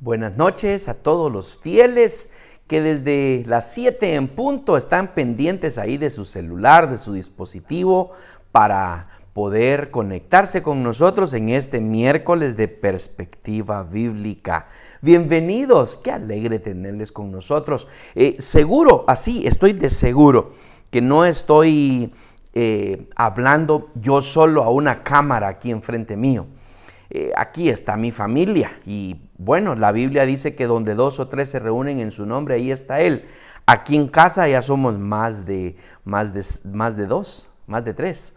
Buenas noches a todos los fieles que desde las 7 en punto están pendientes ahí de su celular, de su dispositivo, para poder conectarse con nosotros en este miércoles de Perspectiva Bíblica. Bienvenidos, qué alegre tenerles con nosotros. Seguro, así estoy de seguro que no estoy hablando yo solo a una cámara aquí enfrente mío. Aquí está mi familia y bueno, la Biblia dice que donde 2 o 3 se reúnen en su nombre, ahí está Él. Aquí en casa ya somos más de 2, más de 3.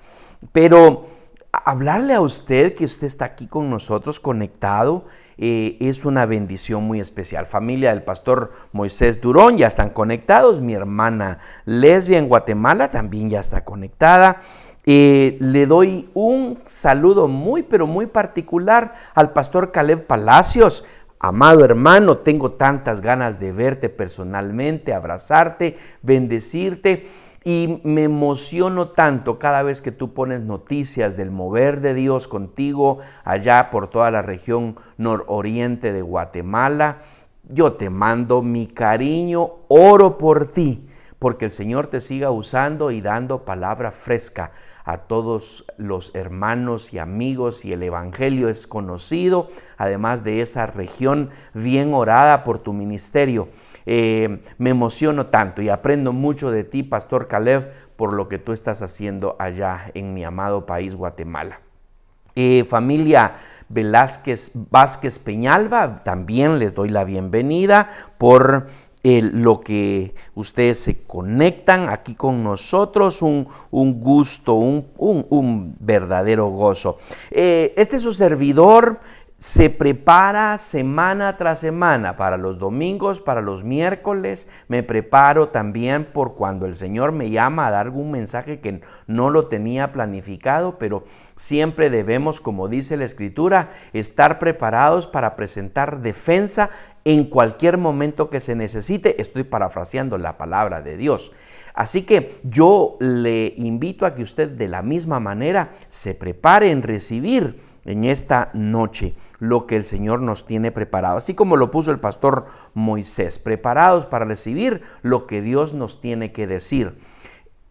Pero hablarle a usted que usted está aquí con nosotros conectado es una bendición muy especial. Familia del pastor Moisés Durón ya están conectados. Mi hermana Lesbia en Guatemala también ya está conectada. Le doy un saludo pero muy particular al pastor Caleb Palacios. Amado hermano, tengo tantas ganas de verte personalmente, abrazarte, bendecirte. Y me emociono tanto cada vez que tú pones noticias del mover de Dios contigo allá por toda la región nororiente de Guatemala. Yo te mando mi cariño, oro por ti, porque el Señor te siga usando y dando palabra fresca a todos los hermanos y amigos, y el evangelio es conocido, además de esa región bien orada por tu ministerio. Me emociono tanto y aprendo mucho de ti, Pastor Caleb, por lo que tú estás haciendo allá en mi amado país, Guatemala. Familia Vázquez Peñalba, también les doy la bienvenida por lo que ustedes se conectan aquí con nosotros, un gusto, un verdadero gozo. Este es su servidor. Se prepara semana tras semana para los domingos, para los miércoles. Me preparo también por cuando el Señor me llama a dar algún mensaje que no lo tenía planificado, pero siempre debemos, como dice la Escritura, estar preparados para presentar defensa en cualquier momento que se necesite. Estoy parafraseando la palabra de Dios. Así que yo le invito a que usted de la misma manera se prepare en recibir en esta noche lo que el Señor nos tiene preparado, así como lo puso el pastor Moisés, preparados para recibir lo que Dios nos tiene que decir.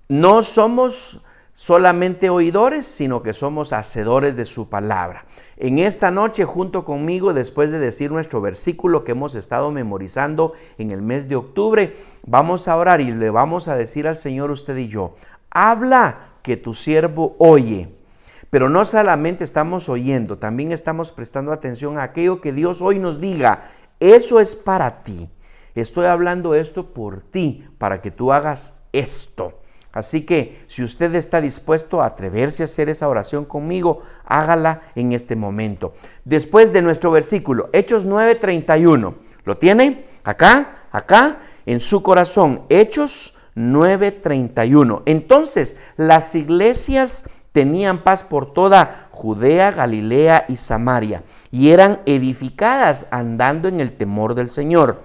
No somos solamente oidores, sino que somos hacedores de su palabra. En esta noche, junto conmigo, después de decir nuestro versículo que hemos estado memorizando en el mes de octubre, vamos a orar y le vamos a decir al Señor, usted y yo: habla, que tu siervo oye. Pero no solamente estamos oyendo, también estamos prestando atención a aquello que Dios hoy nos diga. Eso es para ti. Estoy hablando esto por ti, para que tú hagas esto. Así que si usted está dispuesto a atreverse a hacer esa oración conmigo, hágala en este momento. Después de nuestro versículo, Hechos 9:31. ¿Lo tiene? Acá, en su corazón. Hechos 9:31. Entonces, las iglesias tenían paz por toda Judea, Galilea y Samaria, y eran edificadas andando en el temor del Señor,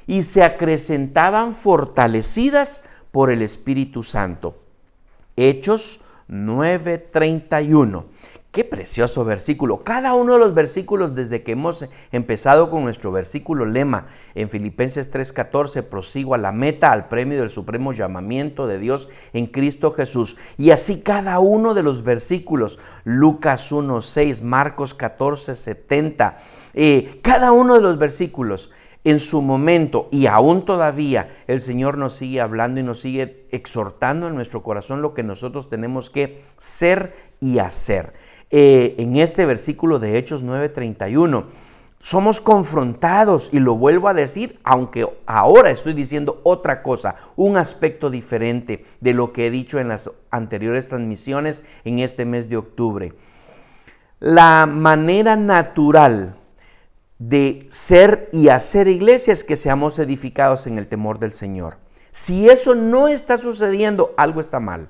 y se acrecentaban fortalecidas por el Espíritu Santo. Hechos 9:31. Qué precioso versículo. Cada uno de los versículos, desde que hemos empezado con nuestro versículo lema en Filipenses 3:14, prosigo a la meta, al premio del supremo llamamiento de Dios en Cristo Jesús. Y así cada uno de los versículos, Lucas 1:6, Marcos 14:70, cada uno de los versículos en su momento y aún todavía el Señor nos sigue hablando y nos sigue exhortando en nuestro corazón lo que nosotros tenemos que ser y hacer. En este versículo de Hechos 9:31 somos confrontados, y lo vuelvo a decir, aunque ahora estoy diciendo otra cosa, un aspecto diferente de lo que he dicho en las anteriores transmisiones en este mes de octubre. La manera natural de ser y hacer iglesia es que seamos edificados en el temor del Señor. Si eso no está sucediendo, algo está mal.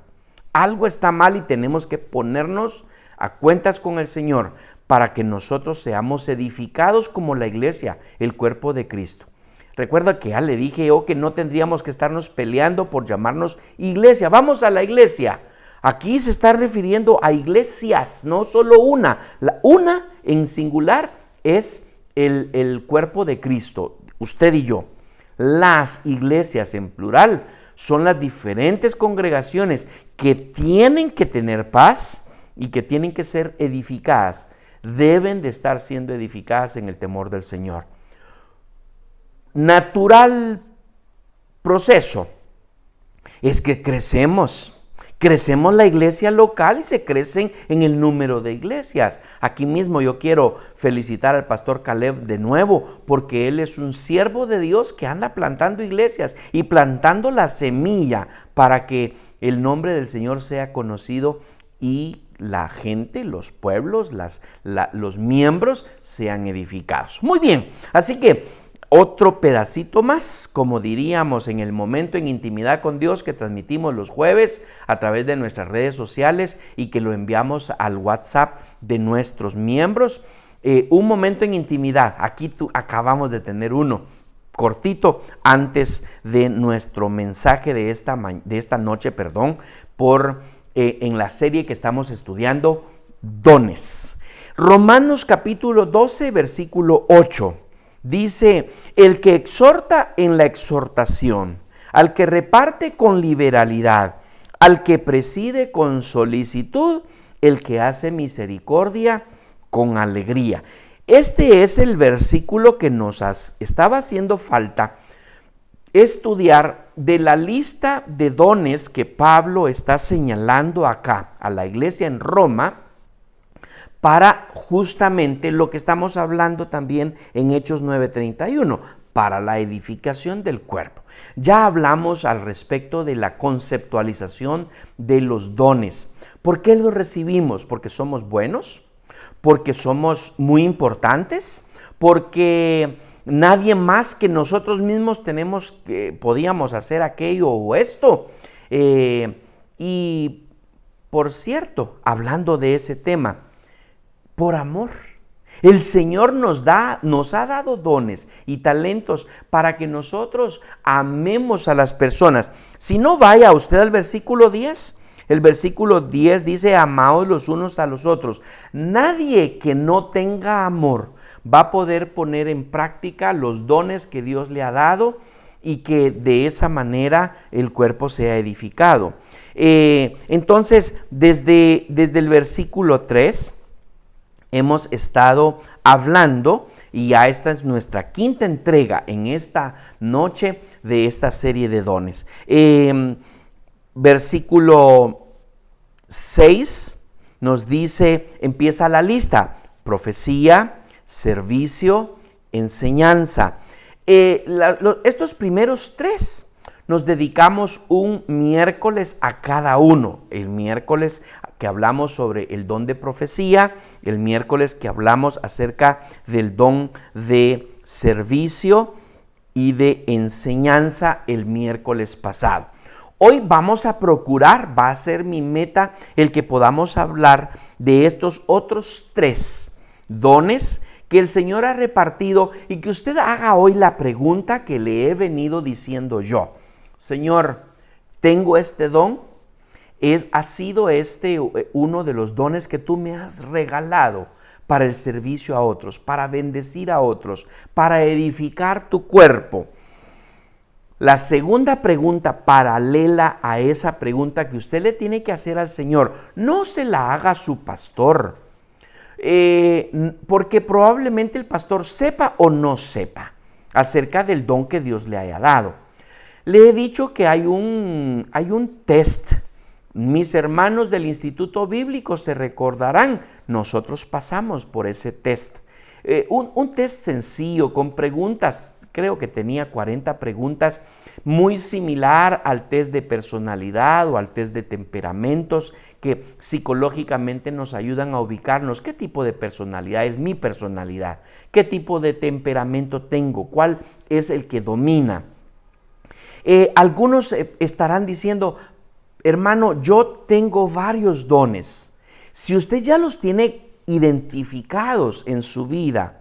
Algo está mal y tenemos que ponernos a cuentas con el Señor para que nosotros seamos edificados como la iglesia, el cuerpo de Cristo. Recuerda que ya le dije yo que no tendríamos que estarnos peleando por llamarnos iglesia. Vamos a la iglesia. Aquí se está refiriendo a iglesias, no solo una. La una en singular es el cuerpo de Cristo, usted y yo, las iglesias en plural, son las diferentes congregaciones que tienen que tener paz y que tienen que ser edificadas. Deben de estar siendo edificadas en el temor del Señor. Natural proceso es que crecemos la iglesia local y se crecen en el número de iglesias. Aquí mismo yo quiero felicitar al pastor Caleb de nuevo, porque él es un siervo de Dios que anda plantando iglesias y plantando la semilla para que el nombre del Señor sea conocido y la gente, los pueblos, los miembros sean edificados. Muy bien, así que otro pedacito más, como diríamos, en el momento en intimidad con Dios que transmitimos los jueves a través de nuestras redes sociales y que lo enviamos al WhatsApp de nuestros miembros. Un momento en intimidad, aquí acabamos de tener uno cortito antes de nuestro mensaje de esta noche, en la serie que estamos estudiando, dones. Romanos capítulo 12, versículo 8. Dice, el que exhorta en la exhortación, al que reparte con liberalidad, al que preside con solicitud, el que hace misericordia con alegría. Este es el versículo que nos estaba haciendo falta estudiar de la lista de dones que Pablo está señalando acá a la iglesia en Roma, para justamente lo que estamos hablando también en Hechos 9:31, para la edificación del cuerpo. Ya hablamos al respecto de la conceptualización de los dones. ¿Por qué los recibimos? ¿Porque somos buenos? ¿Porque somos muy importantes? ¿Porque nadie más que nosotros mismos podíamos hacer aquello o esto? Y por cierto, hablando de ese tema, por amor. El Señor nos ha dado dones y talentos para que nosotros amemos a las personas. Si no, vaya usted al versículo 10. El versículo 10 dice, amaos los unos a los otros. Nadie que no tenga amor va a poder poner en práctica los dones que Dios le ha dado y que de esa manera el cuerpo sea edificado. Entonces, desde el versículo 3, hemos estado hablando, y ya esta es nuestra quinta entrega en esta noche de esta serie de dones. Versículo 6 nos dice, empieza la lista: profecía, servicio, enseñanza. Estos primeros tres nos dedicamos un miércoles a cada uno. El miércoles que hablamos sobre el don de profecía, el miércoles que hablamos acerca del don de servicio y de enseñanza el miércoles pasado. Hoy vamos a procurar, va a ser mi meta, el que podamos hablar de estos otros tres dones que el Señor ha repartido y que usted haga hoy la pregunta que le he venido diciendo yo. Señor, ¿tengo este don? ¿Ha sido este uno de los dones que tú me has regalado para el servicio a otros, para bendecir a otros, para edificar tu cuerpo? La segunda pregunta paralela a esa pregunta que usted le tiene que hacer al Señor, no se la haga a su pastor, porque probablemente el pastor sepa o no sepa acerca del don que Dios le haya dado. Le he dicho que hay un test. Mis hermanos del Instituto Bíblico se recordarán, nosotros pasamos por ese test. Un test sencillo con preguntas, creo que tenía 40 preguntas, muy similar al test de personalidad o al test de temperamentos, que psicológicamente nos ayudan a ubicarnos. ¿Qué tipo de personalidad es mi personalidad? ¿Qué tipo de temperamento tengo? ¿Cuál es el que domina? Algunos estarán diciendo, hermano, yo tengo varios dones. Si usted ya los tiene identificados en su vida,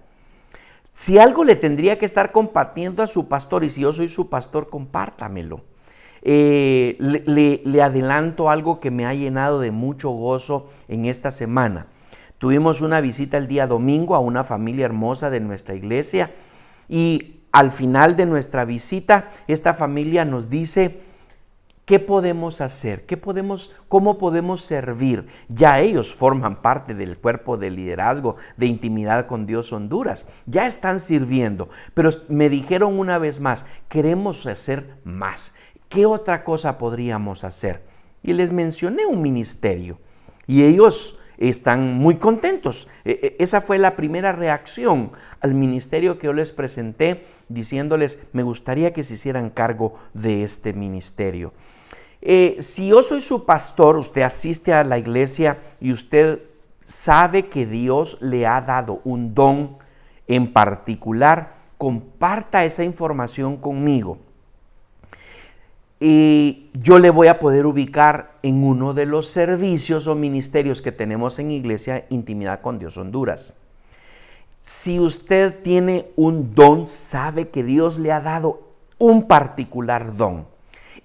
si algo le tendría que estar compartiendo a su pastor, y si yo soy su pastor, compártamelo. Le adelanto algo que me ha llenado de mucho gozo en esta semana. Tuvimos una visita el día domingo a una familia hermosa de nuestra iglesia y al final de nuestra visita, esta familia nos dice, ¿qué podemos hacer? ¿Cómo podemos servir? Ya ellos forman parte del cuerpo de liderazgo de Intimidad con Dios Honduras. Ya están sirviendo, pero me dijeron una vez más, queremos hacer más. ¿Qué otra cosa podríamos hacer? Y les mencioné un ministerio y ellos están muy contentos. Esa fue la primera reacción al ministerio que yo les presenté, diciéndoles, me gustaría que se hicieran cargo de este ministerio. Si yo soy su pastor, usted asiste a la iglesia y usted sabe que Dios le ha dado un don en particular, comparta esa información conmigo. Y yo le voy a poder ubicar en uno de los servicios o ministerios que tenemos en Iglesia Intimidad con Dios Honduras. Si usted tiene un don, sabe que Dios le ha dado un particular don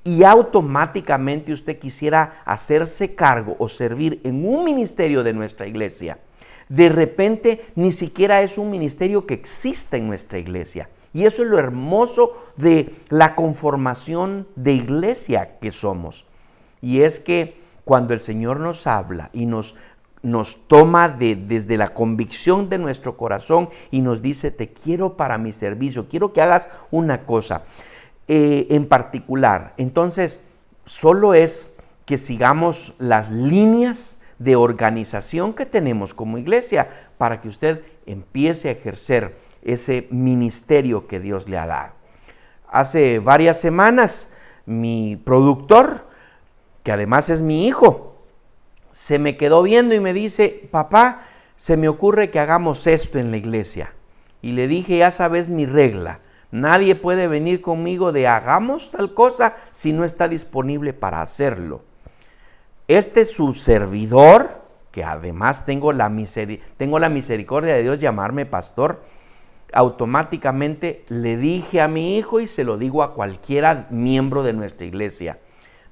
y automáticamente usted quisiera hacerse cargo o servir en un ministerio de nuestra iglesia, de repente ni siquiera es un ministerio que exista en nuestra iglesia. Y eso es lo hermoso de la conformación de iglesia que somos. Y es que cuando el Señor nos habla y nos toma desde la convicción de nuestro corazón y nos dice, te quiero para mi servicio, quiero que hagas una cosa en particular. Entonces, solo es que sigamos las líneas de organización que tenemos como iglesia para que usted empiece a ejercer ese ministerio que Dios le ha dado. Hace varias semanas, mi productor, que además es mi hijo, se me quedó viendo y me dice, papá, se me ocurre que hagamos esto en la iglesia. Y le dije, ya sabes mi regla, nadie puede venir conmigo de hagamos tal cosa si no está disponible para hacerlo. Este es su servidor, que además tengo la misericordia de Dios llamarme pastor. Automáticamente le dije a mi hijo y se lo digo a cualquiera miembro de nuestra iglesia.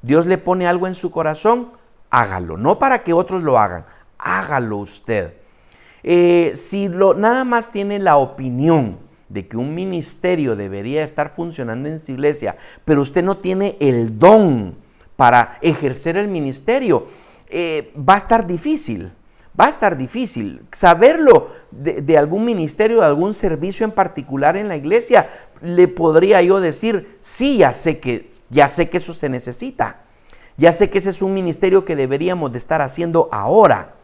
Dios le pone algo en su corazón, hágalo, no para que otros lo hagan, hágalo usted. Si nada más tiene la opinión de que un ministerio debería estar funcionando en su iglesia, pero usted no tiene el don para ejercer el ministerio, va a estar difícil. Va a estar difícil saberlo de algún ministerio, de algún servicio en particular en la iglesia. Le podría yo decir, sí, ya sé que eso se necesita. Ya sé que ese es un ministerio que deberíamos de estar haciendo ahora.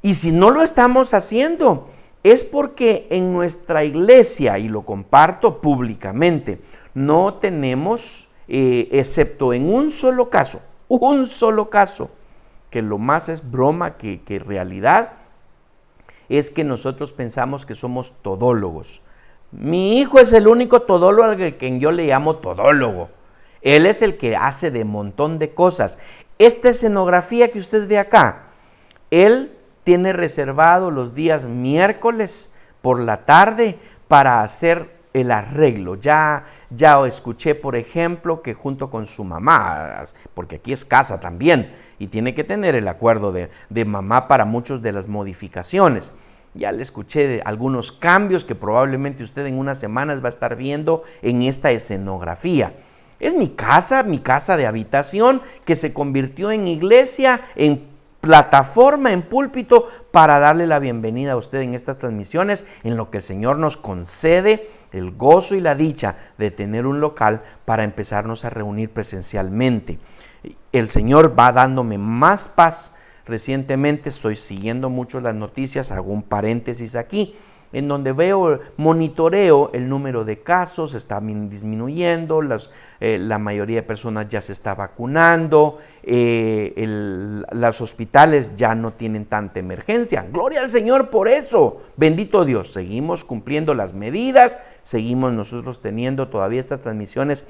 Y si no lo estamos haciendo, es porque en nuestra iglesia, y lo comparto públicamente, no tenemos, excepto en un solo caso, que lo más es broma que realidad, es que nosotros pensamos que somos todólogos. Mi hijo es el único todólogo al que yo le llamo todólogo. Él es el que hace de montón de cosas. Esta escenografía que usted ve acá, él tiene reservado los días miércoles por la tarde para hacer el arreglo. Ya escuché, por ejemplo, que junto con su mamá, porque aquí es casa también, y tiene que tener el acuerdo de mamá para muchas de las modificaciones. Ya le escuché de algunos cambios que probablemente usted en unas semanas va a estar viendo en esta escenografía. Es mi casa de habitación que se convirtió en iglesia, en plataforma, en púlpito, para darle la bienvenida a usted en estas transmisiones, en lo que el Señor nos concede el gozo y la dicha de tener un local para empezarnos a reunir presencialmente. El Señor va dándome más paz. Recientemente estoy siguiendo mucho las noticias, hago un paréntesis aquí, en donde monitoreo el número de casos, está disminuyendo, la mayoría de personas ya se está vacunando, los hospitales ya no tienen tanta emergencia. Gloria al Señor por eso, bendito Dios. Seguimos cumpliendo las medidas, seguimos nosotros teniendo todavía estas transmisiones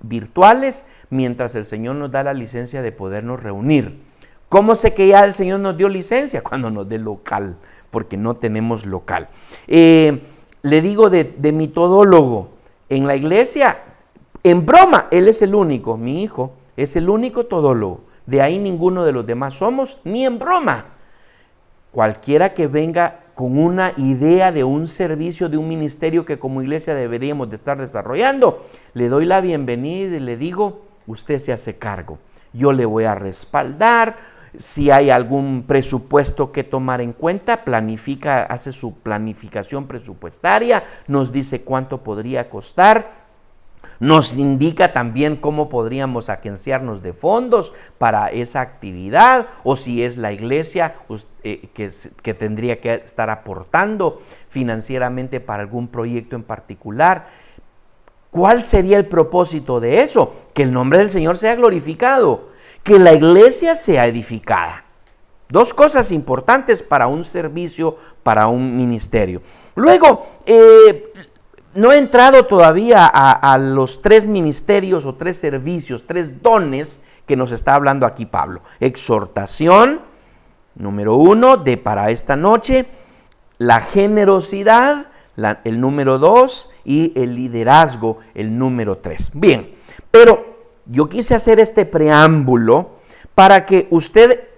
virtuales, mientras el Señor nos da la licencia de podernos reunir. ¿Cómo sé que ya el Señor nos dio licencia? Cuando nos dé local, porque no tenemos local. Le digo de mi todólogo en la iglesia, en broma, él es el único, mi hijo es el único todólogo. De ahí ninguno de los demás somos, ni en broma. cualquiera que venga con una idea de un servicio, de un ministerio que como iglesia deberíamos de estar desarrollando, le doy la bienvenida y le digo, usted se hace cargo. Yo le voy a respaldar. Si hay algún presupuesto que tomar en cuenta, planifica, hace su planificación presupuestaria, nos dice cuánto podría costar. Nos indica también cómo podríamos agenciarnos de fondos para esa actividad, o si es la iglesia que tendría que estar aportando financieramente para algún proyecto en particular. ¿Cuál sería el propósito de eso? Que el nombre del Señor sea glorificado, que la iglesia sea edificada. Dos cosas importantes para un servicio, para un ministerio. Luego, no he entrado todavía a los 3 ministerios o 3 servicios, 3 dones que nos está hablando aquí Pablo. Exhortación, número 1, para esta noche. La generosidad, el número 2. Y el liderazgo, el número 3. Bien, pero yo quise hacer este preámbulo para que usted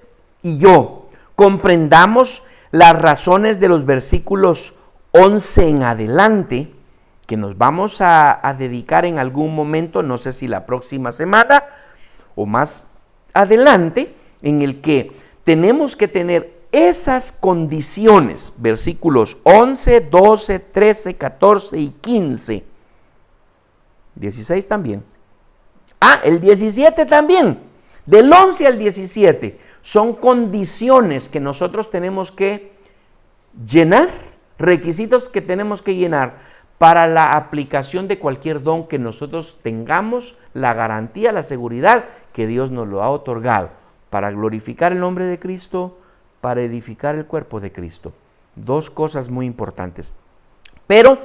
y yo comprendamos las razones de los versículos 11 en adelante, que nos vamos a dedicar en algún momento, no sé si la próxima semana o más adelante, en el que tenemos que tener esas condiciones, versículos 11, 12, 13, 14 y 15. 16 también. El 17 también. Del 11 al 17 son condiciones que nosotros tenemos que llenar, requisitos que tenemos que llenar para la aplicación de cualquier don que nosotros tengamos, la garantía, la seguridad que Dios nos lo ha otorgado para glorificar el nombre de Cristo, para edificar el cuerpo de Cristo. 2 cosas muy importantes. Pero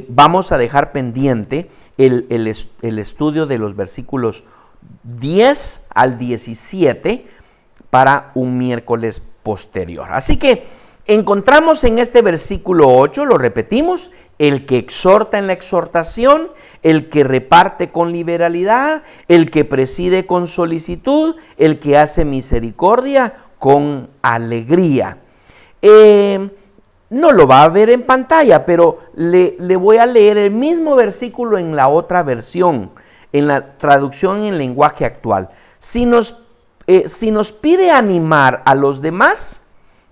vamos a dejar pendiente el estudio de los versículos 10 al 17 para un miércoles posterior. Así que encontramos en este versículo 8, lo repetimos, el que exhorta en la exhortación, el que reparte con liberalidad, el que preside con solicitud, el que hace misericordia con alegría. No lo va a ver en pantalla, pero le voy a leer el mismo versículo en la otra versión, en la traducción en lenguaje actual. Si nos pide animar a los demás,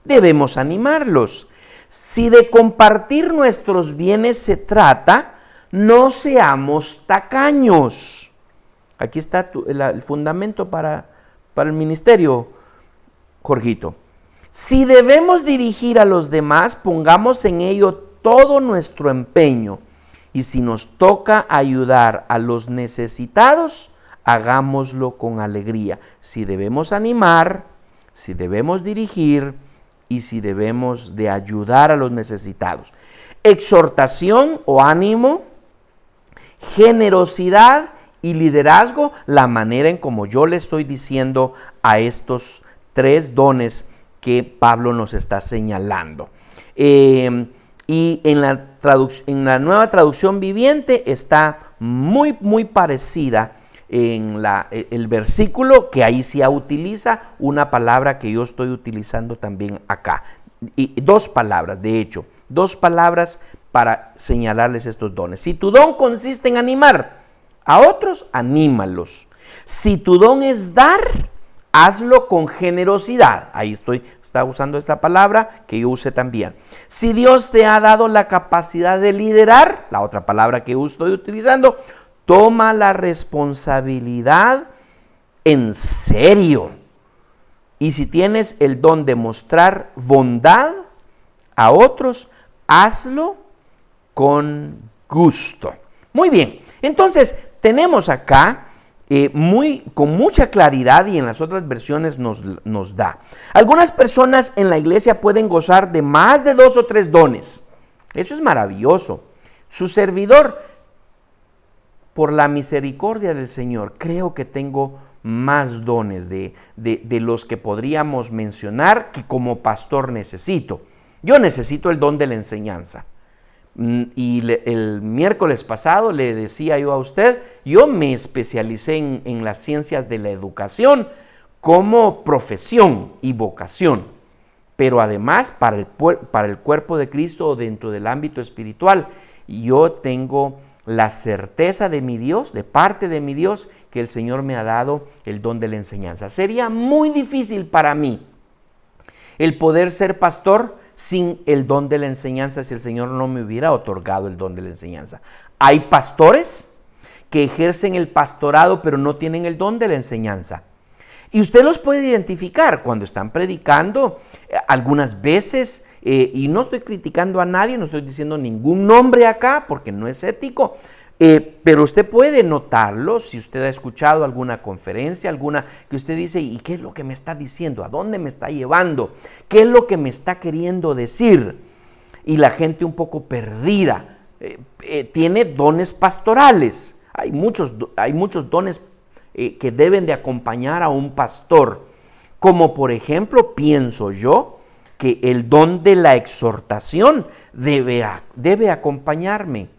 debemos animarlos. Si de compartir nuestros bienes se trata, no seamos tacaños. Aquí está el fundamento para el ministerio, Jorgito. Si debemos dirigir a los demás, pongamos en ello todo nuestro empeño. Y si nos toca ayudar a los necesitados, hagámoslo con alegría. Si debemos animar, si debemos dirigir y si debemos de ayudar a los necesitados. Exhortación o ánimo, generosidad y liderazgo, la manera en como yo le estoy diciendo a estos 3 dones que Pablo nos está señalando. Y en la nueva traducción viviente está muy parecida en el versículo, que ahí sí utiliza una palabra que yo estoy utilizando también acá. Y 2 palabras, de hecho, 2 palabras para señalarles estos dones. Si tu don consiste en animar a otros, anímalos. Si tu don es dar, hazlo con generosidad. Ahí está usando esta palabra que yo usé también. Si Dios te ha dado la capacidad de liderar, la otra palabra que yo estoy utilizando, toma la responsabilidad en serio. Y si tienes el don de mostrar bondad a otros, hazlo con gusto. Muy bien, entonces tenemos acá con mucha claridad, y en las otras versiones nos da. Algunas personas en la iglesia pueden gozar de más de 2 o 3 dones. Eso es maravilloso. Su servidor, por la misericordia del Señor, creo que tengo más dones de los que podríamos mencionar que como pastor necesito. Yo necesito el don de la enseñanza. Y el miércoles pasado le decía yo a usted, yo me especialicé en las ciencias de la educación como profesión y vocación. pero además para el cuerpo de Cristo o dentro del ámbito espiritual, yo tengo la certeza de mi Dios, de parte de mi Dios, que el Señor me ha dado el don de la enseñanza. Sería muy difícil para mí el poder ser pastor sin el don de la enseñanza si el Señor no me hubiera otorgado el don de la enseñanza. Hay pastores que ejercen el pastorado pero no tienen el don de la enseñanza. Y usted los puede identificar cuando están predicando algunas veces, y no estoy criticando a nadie, no estoy diciendo ningún nombre acá porque no es ético, pero usted puede notarlo si usted ha escuchado alguna conferencia, alguna que usted dice, ¿y qué es lo que me está diciendo? ¿A dónde me está llevando? ¿Qué es lo que me está queriendo decir? Y la gente un poco perdida, tiene dones pastorales, hay muchos dones que deben de acompañar a un pastor, como por ejemplo, pienso yo, que el don de la exhortación debe acompañarme.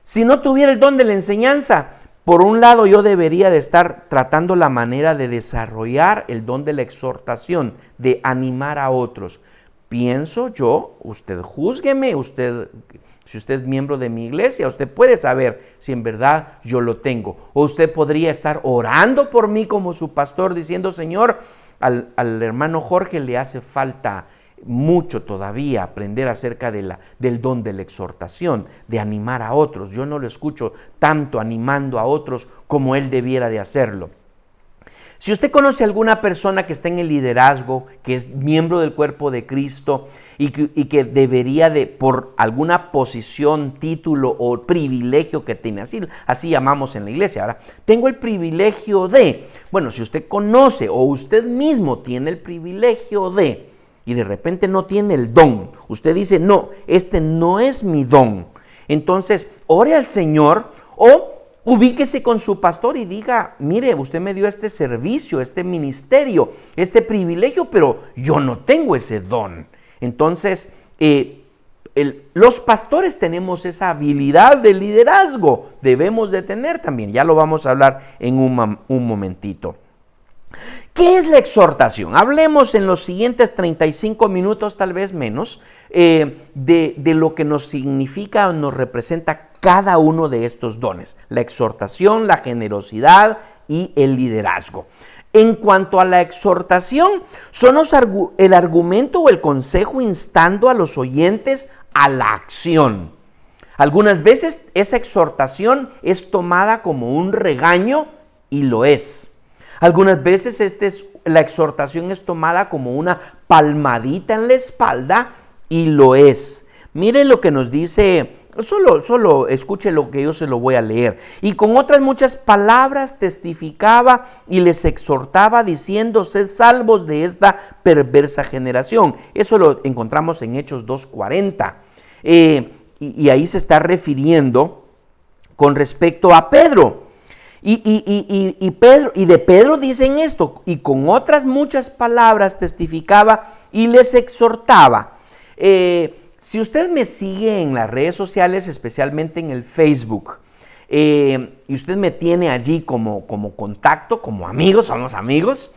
Si no tuviera el don de la enseñanza, por un lado yo debería de estar tratando la manera de desarrollar el don de la exhortación, de animar a otros. Pienso yo, usted júzgueme, si usted es miembro de mi iglesia, usted puede saber si en verdad yo lo tengo. O usted podría estar orando por mí como su pastor, diciendo, Señor, al hermano Jorge le hace falta mucho todavía aprender acerca del don de la exhortación, de animar a otros. Yo no lo escucho tanto animando a otros como él debiera de hacerlo. Si usted conoce a alguna persona que está en el liderazgo, que es miembro del cuerpo de Cristo y que debería de, por alguna posición, título o privilegio que tiene, así llamamos en la iglesia. Ahora, tengo el privilegio de, bueno, si usted conoce o usted mismo tiene el privilegio de, y de repente no tiene el don, usted dice, no, este no es mi don. Entonces, ore al Señor o ubíquese con su pastor y diga, mire, usted me dio este servicio, este ministerio, este privilegio, pero yo no tengo ese don. Entonces, los pastores tenemos esa habilidad de liderazgo, debemos de tener también, ya lo vamos a hablar en un momentito. ¿Qué es la exhortación? Hablemos en los siguientes 35 minutos, tal vez menos, de lo que nos significa o nos representa cada uno de estos dones. La exhortación, la generosidad y el liderazgo. En cuanto a la exhortación, son el argumento o el consejo instando a los oyentes a la acción. Algunas veces esa exhortación es tomada como un regaño y lo es. Algunas veces la exhortación es tomada como una palmadita en la espalda y lo es. Mire lo que nos dice, solo escuche lo que yo se lo voy a leer. Y con otras muchas palabras testificaba y les exhortaba diciendo, sed salvos de esta perversa generación. Eso lo encontramos en Hechos 2:40. Y ahí se está refiriendo con respecto a Pedro. Y de Pedro dicen esto, y con otras muchas palabras testificaba y les exhortaba. Si usted me sigue en las redes sociales, especialmente en el Facebook, y usted me tiene allí como contacto, como amigos, somos amigos,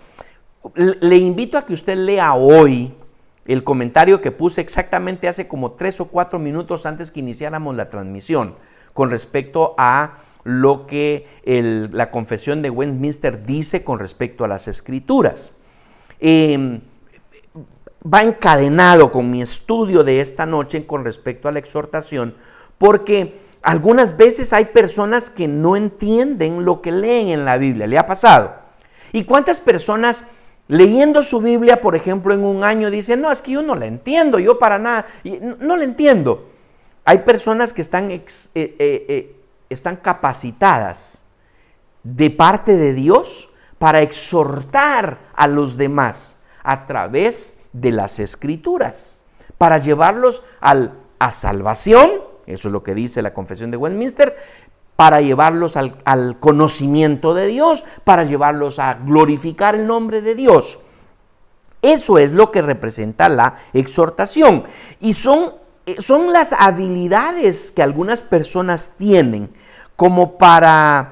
le invito a que usted lea hoy el comentario que puse exactamente hace como 3 o 4 minutos antes que iniciáramos la transmisión, con respecto a lo que la Confesión de Westminster dice con respecto a las Escrituras. Va encadenado con mi estudio de esta noche con respecto a la exhortación, porque algunas veces hay personas que no entienden lo que leen en la Biblia. ¿Le ha pasado? ¿Y cuántas personas leyendo su Biblia, por ejemplo, en un año dicen, no, es que yo no la entiendo, yo para nada, no la entiendo? Hay personas que están capacitadas de parte de Dios para exhortar a los demás a través de las Escrituras, para llevarlos a salvación, eso es lo que dice la Confesión de Westminster, para llevarlos al conocimiento de Dios, para llevarlos a glorificar el nombre de Dios. Eso es lo que representa la exhortación. Y son las habilidades que algunas personas tienen como para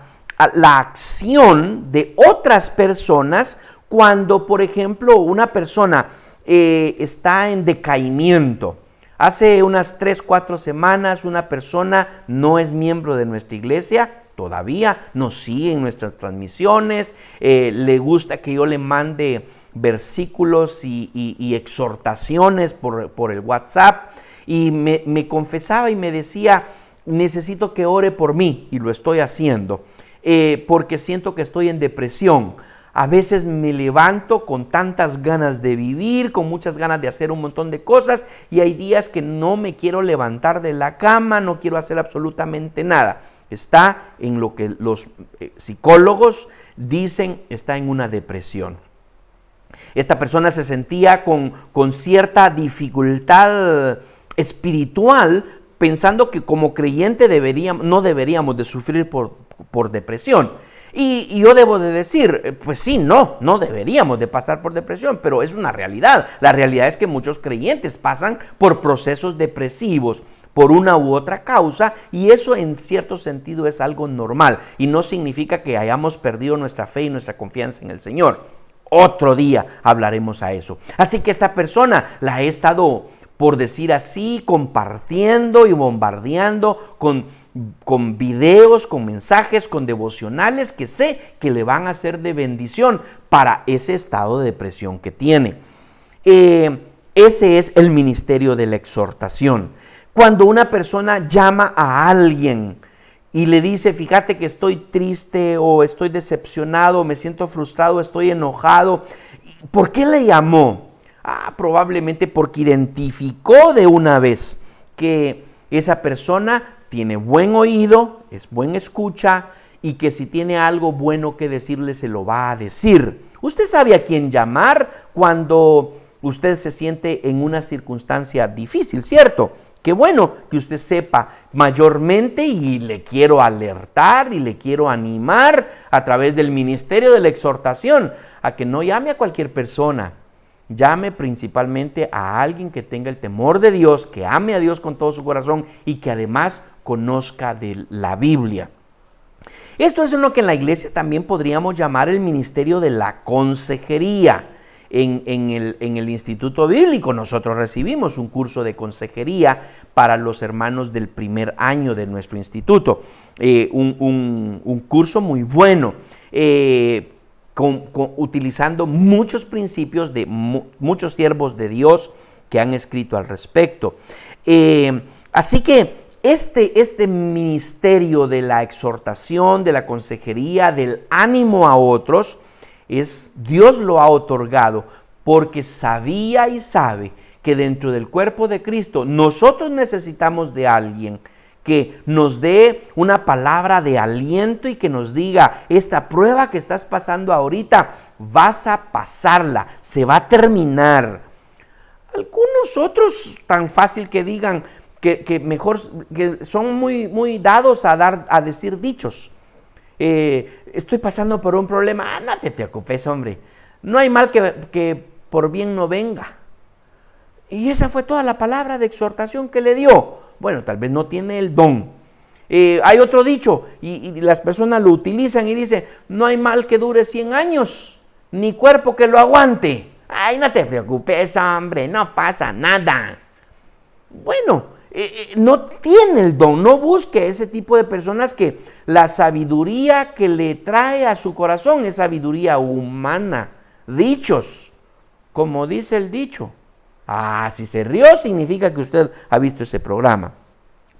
la acción de otras personas cuando, por ejemplo, una persona está en decaimiento. Hace unas 3-4 semanas una persona no es miembro de nuestra iglesia, todavía nos sigue en nuestras transmisiones, le gusta que yo le mande versículos y exhortaciones por el WhatsApp, y me confesaba y me decía: necesito que ore por mí, y lo estoy haciendo, porque siento que estoy en depresión. A veces me levanto con tantas ganas de vivir, con muchas ganas de hacer un montón de cosas, y hay días que no me quiero levantar de la cama, no quiero hacer absolutamente nada. Está en lo que los psicólogos dicen, está en una depresión. Esta persona se sentía con cierta dificultad espiritual, pensando que como creyente no deberíamos de sufrir por depresión. Y yo debo de decir, pues sí, no deberíamos de pasar por depresión, pero es una realidad. La realidad es que muchos creyentes pasan por procesos depresivos por una u otra causa, y eso en cierto sentido es algo normal y no significa que hayamos perdido nuestra fe y nuestra confianza en el Señor. Otro día hablaremos a eso. Así que esta persona la he estado, por decir así, compartiendo y bombardeando con videos, con mensajes, con devocionales que sé que le van a ser de bendición para ese estado de depresión que tiene. Ese es el ministerio de la exhortación. Cuando una persona llama a alguien y le dice: fíjate que estoy triste, o estoy decepcionado, me siento frustrado, estoy enojado. ¿Por qué le llamó? Probablemente porque identificó de una vez que esa persona tiene buen oído, es buen escucha, y que si tiene algo bueno que decirle, se lo va a decir. Usted sabe a quién llamar cuando usted se siente en una circunstancia difícil, ¿cierto? Qué bueno que usted sepa mayormente, y le quiero alertar y le quiero animar a través del ministerio de la exhortación a que no llame a cualquier persona. Llame principalmente a alguien que tenga el temor de Dios, que ame a Dios con todo su corazón y que además conozca de la Biblia. Esto es lo que en la iglesia también podríamos llamar el ministerio de la consejería. En el Instituto Bíblico nosotros recibimos un curso de consejería para los hermanos del primer año de nuestro instituto. Un curso muy bueno, utilizando muchos principios de muchos siervos de Dios que han escrito al respecto. Así que este ministerio de la exhortación, de la consejería, del ánimo a otros, Dios lo ha otorgado porque sabía y sabe que dentro del cuerpo de Cristo nosotros necesitamos de alguien que nos dé una palabra de aliento y que nos diga: esta prueba que estás pasando ahorita, vas a pasarla, se va a terminar. Algunos otros tan fácil que digan que mejor, que son muy dados a decir dichos. Estoy pasando por un problema. No te preocupes, hombre. No hay mal que por bien no venga. Y esa fue toda la palabra de exhortación que le dio. Bueno, tal vez no tiene el don. Hay otro dicho, y las personas lo utilizan y dicen: no hay mal que dure 100 años, ni cuerpo que lo aguante. Ay, no te preocupes, hombre, no pasa nada. Bueno, no tiene el don. No busque ese tipo de personas que la sabiduría que le trae a su corazón es sabiduría humana. Dichos, como dice el dicho. Si se rió, significa que usted ha visto ese programa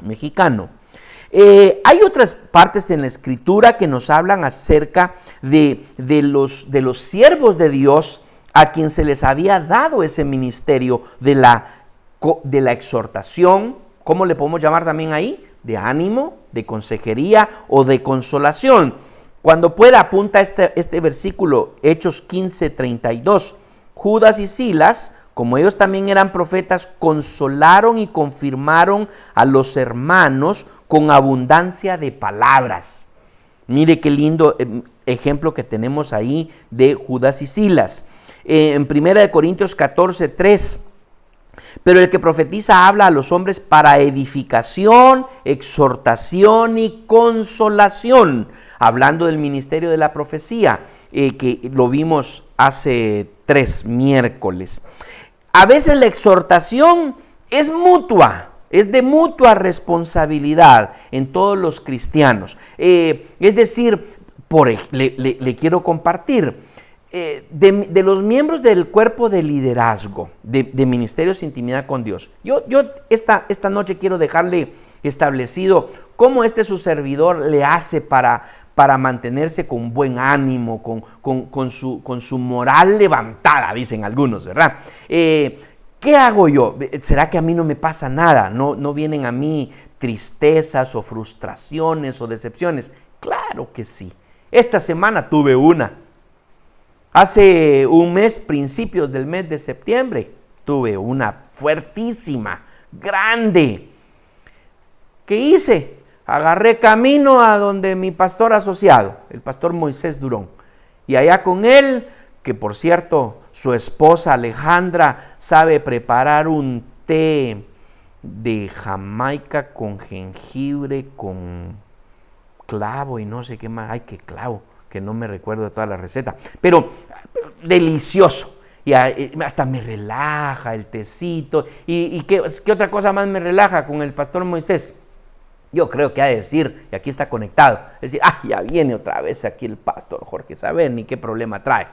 mexicano. Hay otras partes en la Escritura que nos hablan acerca de los siervos de Dios a quien se les había dado ese ministerio de la exhortación. ¿Cómo le podemos llamar también ahí? De ánimo, de consejería o de consolación. Cuando pueda, apunta este versículo, Hechos 15:32. Judas y Silas, como ellos también eran profetas, consolaron y confirmaron a los hermanos con abundancia de palabras. Mire qué lindo ejemplo que tenemos ahí de Judas y Silas. En 1 Corintios 14:3. Pero el que profetiza habla a los hombres para edificación, exhortación y consolación. Hablando del ministerio de la profecía, que lo vimos hace 3 miércoles. A veces la exhortación es mutua, es de mutua responsabilidad en todos los cristianos. Es decir, le quiero compartir, de los miembros del cuerpo de liderazgo, de Ministerios de Intimidad con Dios. Yo esta noche quiero dejarle establecido cómo su servidor le hace para mantenerse con buen ánimo, con su moral levantada, dicen algunos, ¿verdad? ¿Qué hago yo? ¿Será que a mí no me pasa nada? ¿No vienen a mí tristezas o frustraciones o decepciones? Claro que sí. Esta semana tuve una. Hace un mes, principios del mes de septiembre, tuve una fuertísima, grande. ¿Qué hice? Agarré camino a donde mi pastor asociado, el pastor Moisés Durón. Y allá con él, que por cierto, su esposa Alejandra sabe preparar un té de Jamaica con jengibre, con clavo y no sé qué más. Ay, qué clavo, que no me recuerdo de toda la receta. Pero delicioso. Y hasta me relaja el tecito. ¿Y qué otra cosa más me relaja con el pastor Moisés? Yo creo que ha de decir, y aquí está conectado, es decir, ya viene otra vez aquí el pastor Jorge, saber ni qué problema trae.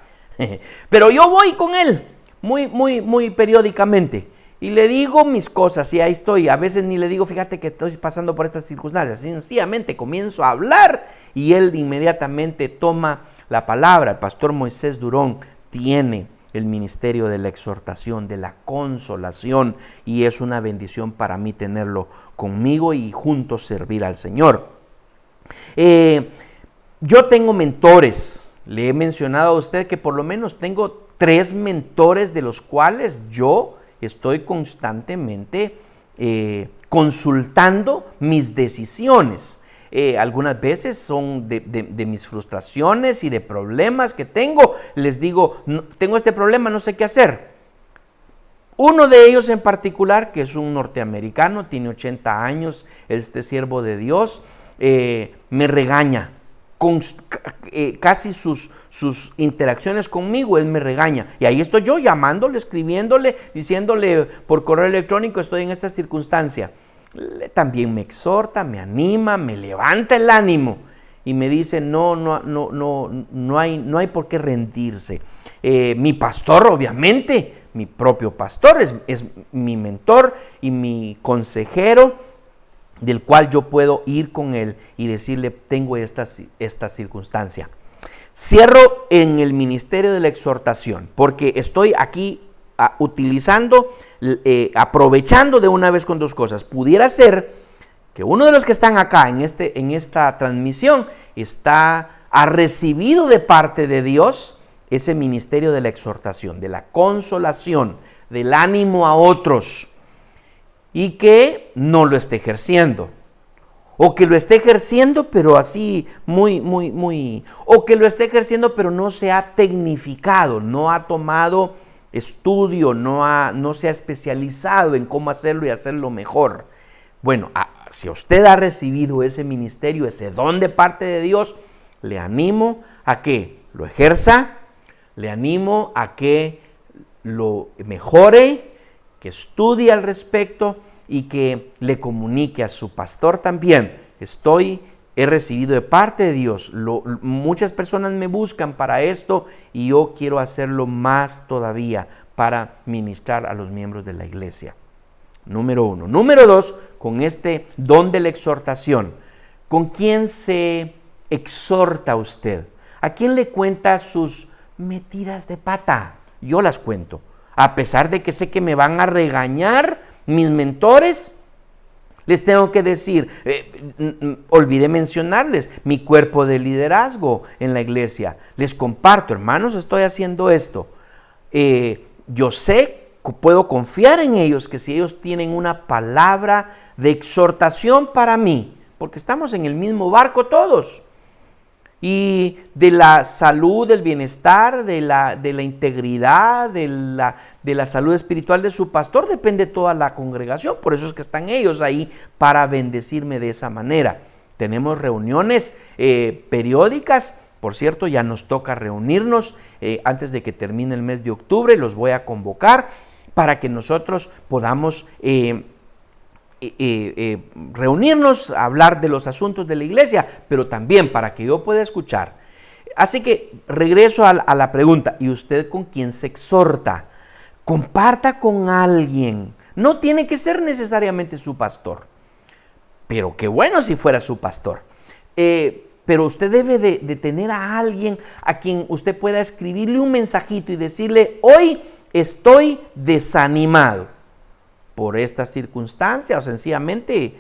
Pero yo voy con él muy periódicamente y le digo mis cosas y ahí estoy. A veces ni le digo, fíjate que estoy pasando por estas circunstancias. Sencillamente comienzo a hablar y él inmediatamente toma la palabra. El pastor Moisés Durón tiene el ministerio de la exhortación, de la consolación, y es una bendición para mí tenerlo conmigo y juntos servir al Señor. Yo tengo mentores. Le he mencionado a usted que por lo menos tengo 3 mentores de los cuales yo estoy constantemente consultando mis decisiones. Algunas veces son de mis frustraciones y de problemas que tengo. Les digo, tengo este problema, no sé qué hacer. Uno de ellos en particular, que es un norteamericano, tiene 80 años, siervo de Dios, me regaña. Casi sus interacciones conmigo, él me regaña. Y ahí estoy yo llamándole, escribiéndole, diciéndole por correo electrónico, estoy en esta circunstancia. También me exhorta, me anima, me levanta el ánimo y me dice no hay por qué rendirse. Mi pastor, obviamente, mi propio pastor es mi mentor y mi consejero, del cual yo puedo ir con él y decirle, tengo esta circunstancia. Cierro en el ministerio de la exhortación, porque estoy aquí aprovechando de una vez con 2 cosas. Pudiera ser que uno de los que están acá en esta transmisión ha recibido de parte de Dios ese ministerio de la exhortación, de la consolación, del ánimo a otros, y que no lo esté ejerciendo. O que lo esté ejerciendo, pero así o que lo esté ejerciendo, pero no se ha tecnificado, no ha tomado estudio, no se ha especializado en cómo hacerlo y hacerlo mejor. Bueno, si usted ha recibido ese ministerio, ese don de parte de Dios, le animo a que lo ejerza, le animo a que lo mejore, que estudie al respecto y que le comunique a su pastor también. He recibido de parte de Dios. Muchas personas me buscan para esto y yo quiero hacerlo más todavía para ministrar a los miembros de la iglesia. Número 1. Número 2, con este don de la exhortación. ¿Con quién se exhorta usted? ¿A quién le cuenta sus metidas de pata? Yo las cuento. A pesar de que sé que me van a regañar mis mentores, les tengo que decir, olvidé mencionarles, mi cuerpo de liderazgo en la iglesia. Les comparto, hermanos, estoy haciendo esto. Yo sé, puedo confiar en ellos, que si ellos tienen una palabra de exhortación para mí, porque estamos en el mismo barco todos, y de la salud, del bienestar, de la integridad, de la salud espiritual de su pastor, depende toda la congregación. Por eso es que están ellos ahí para bendecirme de esa manera. Tenemos reuniones periódicas. Por cierto, ya nos toca reunirnos antes de que termine el mes de octubre. Los voy a convocar para que nosotros podamos reunirnos, a hablar de los asuntos de la iglesia, pero también para que yo pueda escuchar. Así que regreso a la pregunta, ¿y usted con quién se exhorta? Comparta con alguien. No tiene que ser necesariamente su pastor, pero qué bueno si fuera su pastor. Pero usted debe de tener a alguien a quien usted pueda escribirle un mensajito y decirle: hoy estoy desanimado por estas circunstancias, o sencillamente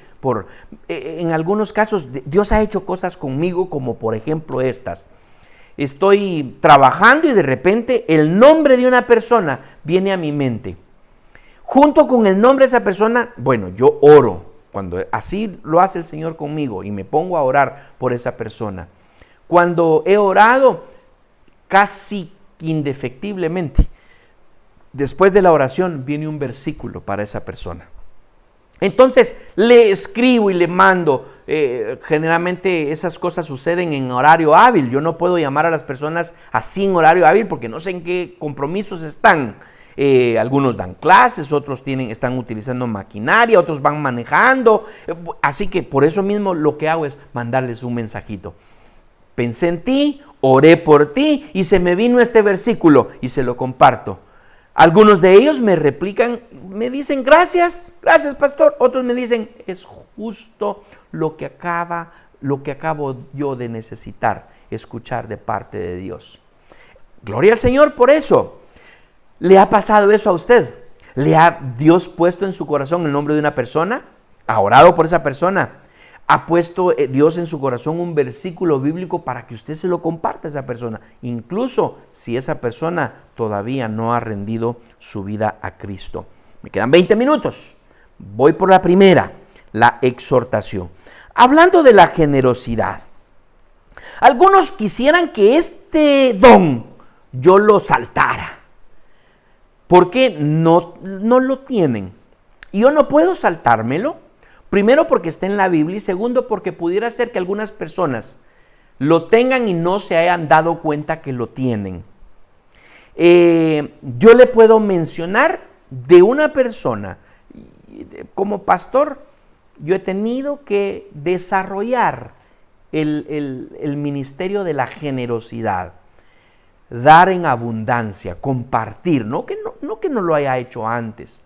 en algunos casos Dios ha hecho cosas conmigo, como por ejemplo estas. Estoy trabajando y de repente el nombre de una persona viene a mi mente. Junto con el nombre de esa persona, bueno, yo oro. Cuando así lo hace el Señor conmigo y me pongo a orar por esa persona. Cuando he orado, casi indefectiblemente, después de la oración viene un versículo para esa persona. Entonces le escribo y le mando. Generalmente esas cosas suceden en horario hábil. Yo no puedo llamar a las personas así en horario hábil porque no sé en qué compromisos están. Algunos dan clases, otros están utilizando maquinaria, otros van manejando. Así que por eso mismo lo que hago es mandarles un mensajito. Pensé en ti, oré por ti y se me vino este versículo y se lo comparto. Algunos de ellos me replican, me dicen: gracias pastor. Otros me dicen: es justo lo que acabo yo de necesitar escuchar de parte de Dios. Gloria al Señor por eso. ¿Le ha pasado eso a usted? ¿Le ha Dios puesto en su corazón el nombre de una persona? ¿Ha orado por esa persona? ¿Ha puesto Dios en su corazón un versículo bíblico para que usted se lo comparta a esa persona? Incluso si esa persona todavía no ha rendido su vida a Cristo. Me quedan 20 minutos. Voy por la primera, la exhortación. Hablando de la generosidad. Algunos quisieran que este don yo lo saltara. Porque no lo tienen. Y yo no puedo saltármelo. Primero, porque está en la Biblia. Y segundo, porque pudiera ser que algunas personas lo tengan y no se hayan dado cuenta que lo tienen. Yo le puedo mencionar de una persona. Como pastor, yo he tenido que desarrollar el ministerio de la generosidad. Dar en abundancia, compartir, no que no lo haya hecho antes,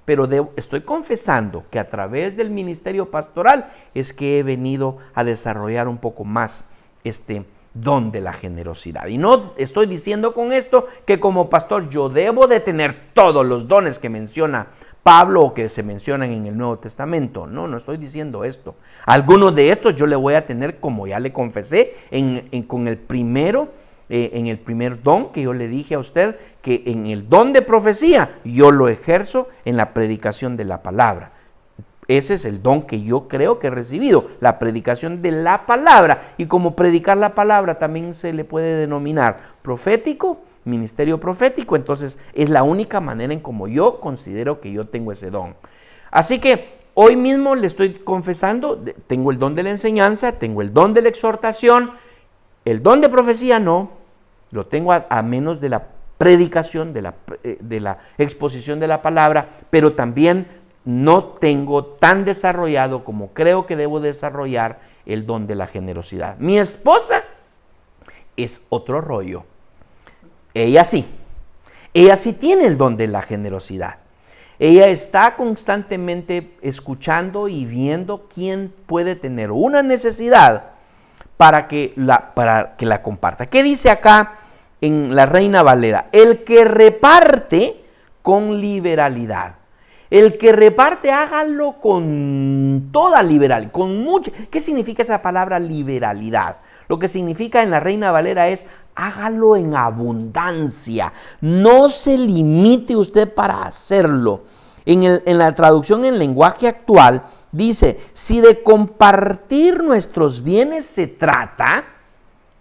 pero estoy confesando que a través del ministerio pastoral es que he venido a desarrollar un poco más este don de la generosidad. Y no estoy diciendo con esto que como pastor yo debo de tener todos los dones que menciona Pablo o que se mencionan en el Nuevo Testamento. No estoy diciendo esto. Algunos de estos yo le voy a tener, como ya le confesé, con el primero. En el primer don que yo le dije a usted, que en el don de profecía yo lo ejerzo en la predicación de la palabra. Ese es el don que yo creo que he recibido, la predicación de la palabra. Y como predicar la palabra también se le puede denominar profético, ministerio profético. Entonces es la única manera en como yo considero que yo tengo ese don. Así que hoy mismo le estoy confesando, tengo el don de la enseñanza, tengo el don de la exhortación. El don de profecía no, lo tengo a menos de la predicación, de la exposición de la palabra, pero también no tengo tan desarrollado como creo que debo desarrollar el don de la generosidad. Mi esposa es otro rollo. Ella sí tiene el don de la generosidad. Ella está constantemente escuchando y viendo quién puede tener una necesidad para que la comparta. ¿Qué dice acá en la Reina Valera? El que reparte con liberalidad. El que reparte, hágalo con toda liberalidad, con mucho. ¿Qué significa esa palabra liberalidad? Lo que significa en la Reina Valera es hágalo en abundancia. No se limite usted para hacerlo. En la traducción en lenguaje actual dice: si de compartir nuestros bienes se trata,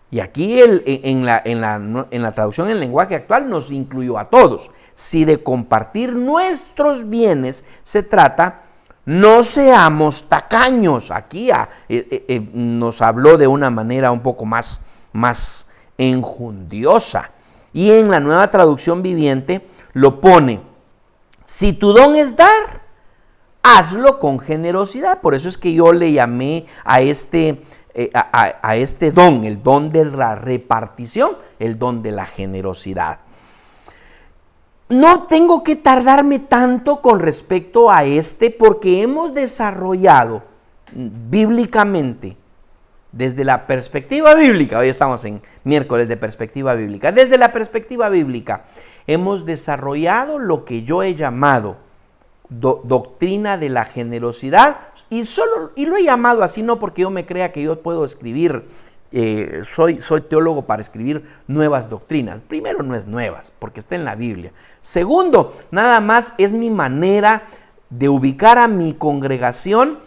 y aquí en la traducción en lenguaje actual nos incluyó a todos. Si de compartir nuestros bienes se trata, no seamos tacaños. Aquí nos habló de una manera un poco más enjundiosa. Y en la Nueva Traducción Viviente lo pone Si tu don es dar, hazlo con generosidad. Por eso es que yo le llamé a este don, el don de la repartición, el don de la generosidad. No tengo que tardarme tanto con respecto a porque hemos desarrollado bíblicamente, desde la perspectiva bíblica, hoy estamos en miércoles de perspectiva bíblica, desde la perspectiva bíblica hemos desarrollado lo que yo he llamado doctrina de la generosidad, y lo he llamado así no porque yo me crea que yo puedo escribir, soy teólogo para escribir nuevas doctrinas. Primero, no es nuevas porque está en la Biblia. Segundo, nada más es mi manera de ubicar a mi congregación,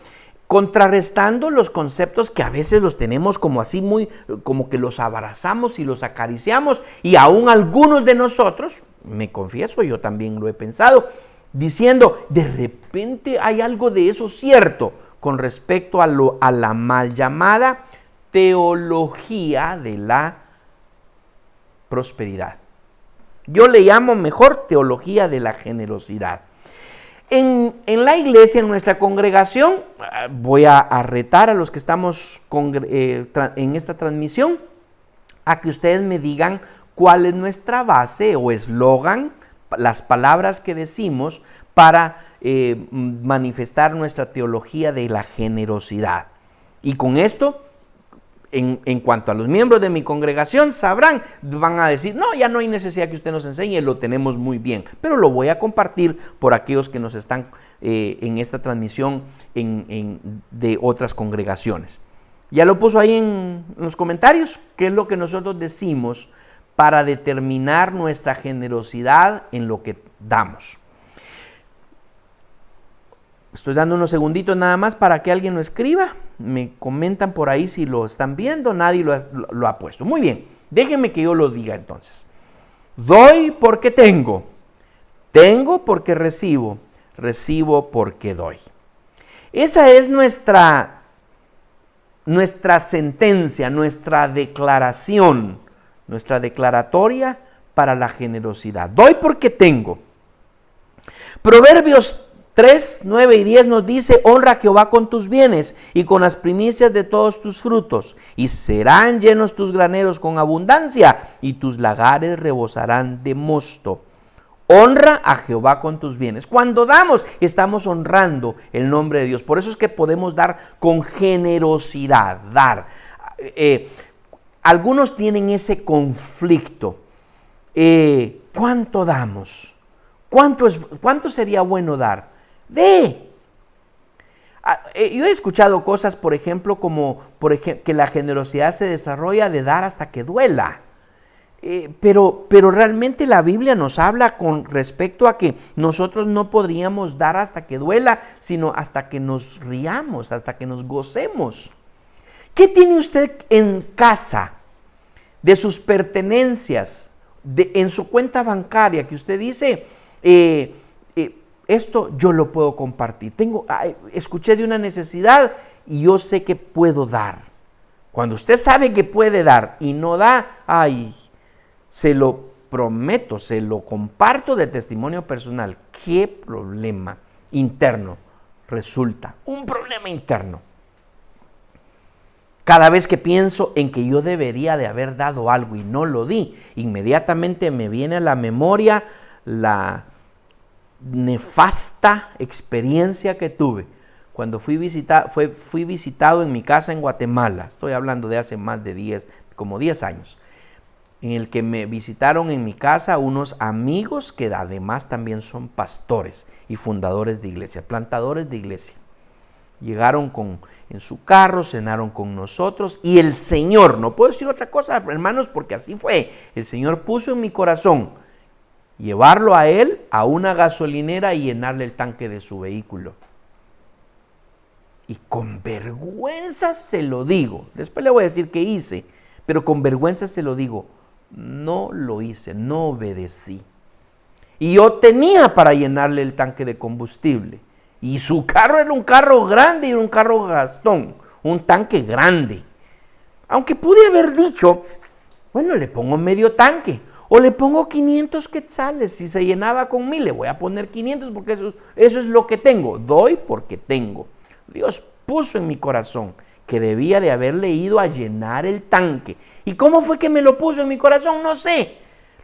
contrarrestando los conceptos que a veces los tenemos como así como que los abrazamos y los acariciamos, y aún algunos de nosotros, me confieso, yo también lo he pensado, diciendo, de repente hay algo de eso cierto con respecto a la mal llamada teología de la prosperidad. Yo le llamo mejor teología de la generosidad. En la iglesia, en nuestra congregación, voy a retar a los que estamos en esta transmisión a que ustedes me digan cuál es nuestra base o eslogan, las palabras que decimos para manifestar nuestra teología de la generosidad. Y con esto, en cuanto a los miembros de mi congregación, sabrán, van a decir, no, ya no hay necesidad que usted nos enseñe, lo tenemos muy bien, pero lo voy a compartir por aquellos que nos están en esta transmisión de otras congregaciones. Ya lo puso ahí en los comentarios, qué es lo que nosotros decimos para determinar nuestra generosidad en lo que damos. Estoy dando unos segunditos nada más para que alguien lo escriba. Me comentan por ahí si lo están viendo. Nadie lo ha puesto. Muy bien, déjenme que yo lo diga entonces. Doy porque tengo. Tengo porque recibo. Recibo porque doy. Esa es nuestra sentencia, nuestra declaración, nuestra declaratoria para la generosidad. Doy porque tengo. Proverbios 3, 9 y 10 nos dice, honra a Jehová con tus bienes y con las primicias de todos tus frutos, y serán llenos tus graneros con abundancia, y tus lagares rebosarán de mosto. Honra a Jehová con tus bienes. Cuando damos, estamos honrando el nombre de Dios. Por eso es que podemos dar con generosidad, dar. Algunos tienen ese conflicto. ¿Cuánto damos? ¿Cuánto sería bueno dar? Yo he escuchado cosas, por ejemplo, que la generosidad se desarrolla de dar hasta que duela. Pero realmente la Biblia nos habla con respecto a que nosotros no podríamos dar hasta que duela, sino hasta que nos riamos, hasta que nos gocemos. ¿Qué tiene usted en casa de sus pertenencias, en su cuenta bancaria, que usted dice, esto yo lo puedo compartir? Escuché de una necesidad y yo sé que puedo dar. Cuando usted sabe que puede dar y no da, se lo prometo, se lo comparto de testimonio personal. ¿Qué problema interno resulta? Un problema interno. Cada vez que pienso en que yo debería de haber dado algo y no lo di, inmediatamente me viene a la memoria la nefasta experiencia que tuve cuando fui visitado en mi casa en Guatemala. Estoy hablando de hace más de como 10 años, en el que me visitaron en mi casa unos amigos que además también son pastores y fundadores de iglesia, plantadores de iglesia. Llegaron en su carro, cenaron con nosotros, y el Señor, no puedo decir otra cosa, hermanos, porque así fue, el Señor puso en mi corazón llevarlo a él a una gasolinera y llenarle el tanque de su vehículo. Y con vergüenza se lo digo. Después le voy a decir qué hice, pero con vergüenza se lo digo. No lo hice, no obedecí. Y yo tenía para llenarle el tanque de combustible. Y su carro era un carro grande y un carro gastón, un tanque grande. Aunque pude haber dicho, bueno, le pongo medio tanque. O le pongo 500 quetzales, si se llenaba con 1000, le voy a poner 500 porque eso es lo que tengo. Doy porque tengo. Dios puso en mi corazón que debía de haberle ido a llenar el tanque. ¿Y cómo fue que me lo puso en mi corazón? No sé.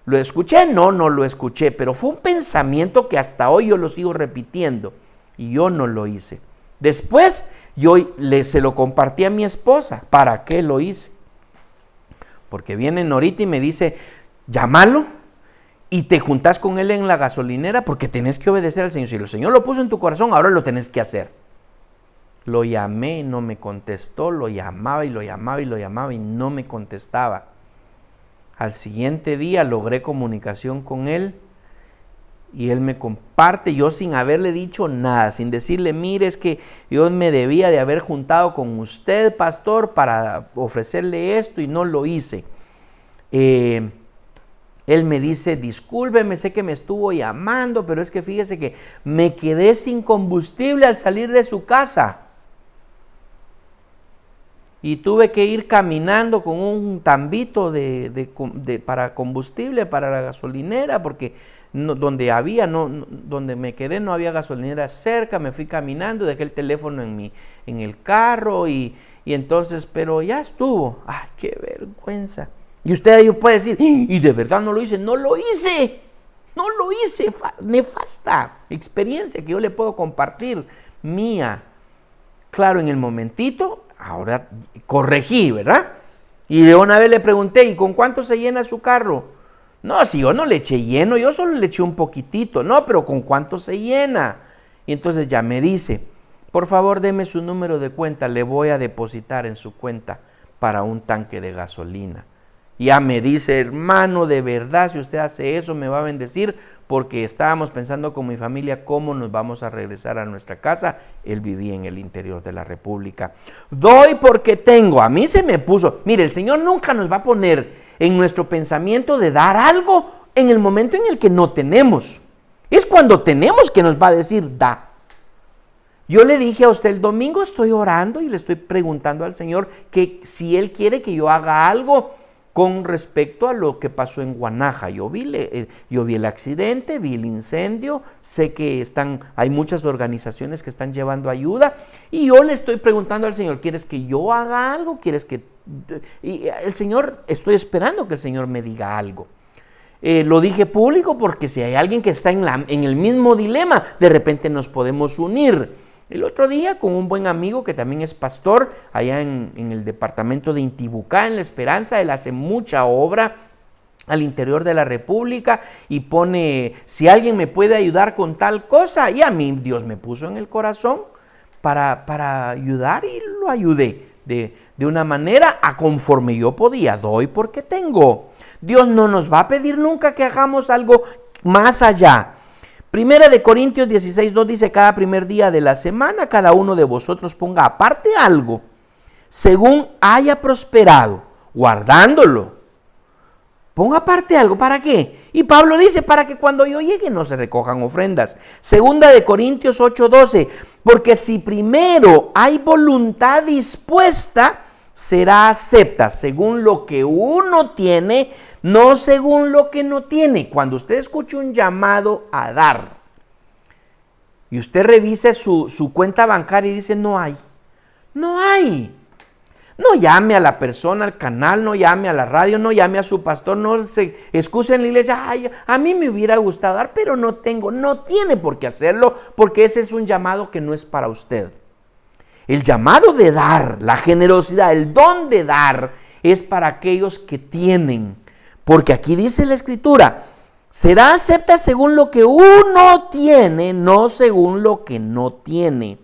¿Lo escuché? No lo escuché, pero fue un pensamiento que hasta hoy yo lo sigo repitiendo y yo no lo hice. Después se lo compartí a mi esposa. ¿Para qué lo hice? Porque viene Norita y me dice, llámalo y te juntás con él en la gasolinera porque tenés que obedecer al Señor. Si el Señor lo puso en tu corazón, ahora lo tenés que hacer. Lo llamé, no me contestó, lo llamaba y lo llamaba y lo llamaba y no me contestaba. Al siguiente día logré comunicación con él y él me comparte, yo sin haberle dicho nada, sin decirle, mire, es que yo me debía de haber juntado con usted, pastor, para ofrecerle esto y no lo hice. Él me dice, discúlpeme, sé que me estuvo llamando, pero es que fíjese que me quedé sin combustible al salir de su casa. Y tuve que ir caminando con un tambito para combustible, para la gasolinera, porque donde me quedé no había gasolinera cerca. Me fui caminando, dejé el teléfono en el carro y entonces, pero ya estuvo. ¡Ay, qué vergüenza! Y usted ahí puede decir, y de verdad no lo hice. ¡No lo hice! ¡No lo hice! Nefasta experiencia que yo le puedo compartir, mía. Claro, en el momentito, ahora corregí, ¿verdad? Y de una vez le pregunté, ¿y con cuánto se llena su carro? No, si yo no le eché lleno, yo solo le eché un poquitito. No, pero ¿con cuánto se llena? Y entonces ya me dice, por favor deme su número de cuenta, le voy a depositar en su cuenta para un tanque de gasolina. Ya me dice, hermano, de verdad, si usted hace eso me va a bendecir, porque estábamos pensando con mi familia cómo nos vamos a regresar a nuestra casa. Él vivía en el interior de la República. Doy porque tengo. A mí se me puso. Mire, el Señor nunca nos va a poner en nuestro pensamiento de dar algo en el momento en el que no tenemos. Es cuando tenemos que nos va a decir, da. Yo le dije a usted el domingo, estoy orando y le estoy preguntando al Señor que si Él quiere que yo haga algo con respecto a lo que pasó en Guanaja. Yo vi el accidente, vi el incendio, sé que hay muchas organizaciones que están llevando ayuda y yo le estoy preguntando al Señor, ¿quieres que yo haga algo? ¿Quieres que...? Y el Señor, estoy esperando que el Señor me diga algo. Lo dije público porque si hay alguien que está en el mismo dilema, de repente nos podemos unir. El otro día con un buen amigo que también es pastor allá en el departamento de Intibucá, en La Esperanza. Él hace mucha obra al interior de la República y pone, si alguien me puede ayudar con tal cosa, y a mí Dios me puso en el corazón para ayudar y lo ayudé de una manera a conforme yo podía. Doy porque tengo. Dios no nos va a pedir nunca que hagamos algo más allá. Primera de Corintios 16:2 dice, cada primer día de la semana cada uno de vosotros ponga aparte algo, según haya prosperado, guardándolo. Ponga aparte algo, ¿para qué? Y Pablo dice, para que cuando yo llegue no se recojan ofrendas. Segunda de Corintios 8:12, porque si primero hay voluntad dispuesta, será acepta según lo que uno tiene, no según lo que no tiene. Cuando usted escuche un llamado a dar y usted revise su cuenta bancaria y dice no hay, no llame a la persona, al canal, no llame a la radio, no llame a su pastor, no se excuse en la iglesia, ay, a mí me hubiera gustado dar, pero no tengo. No tiene por qué hacerlo, porque ese es un llamado que no es para usted. El llamado de dar, la generosidad, el don de dar, es para aquellos que tienen. Porque aquí dice la Escritura, será acepta según lo que uno tiene, no según lo que no tiene.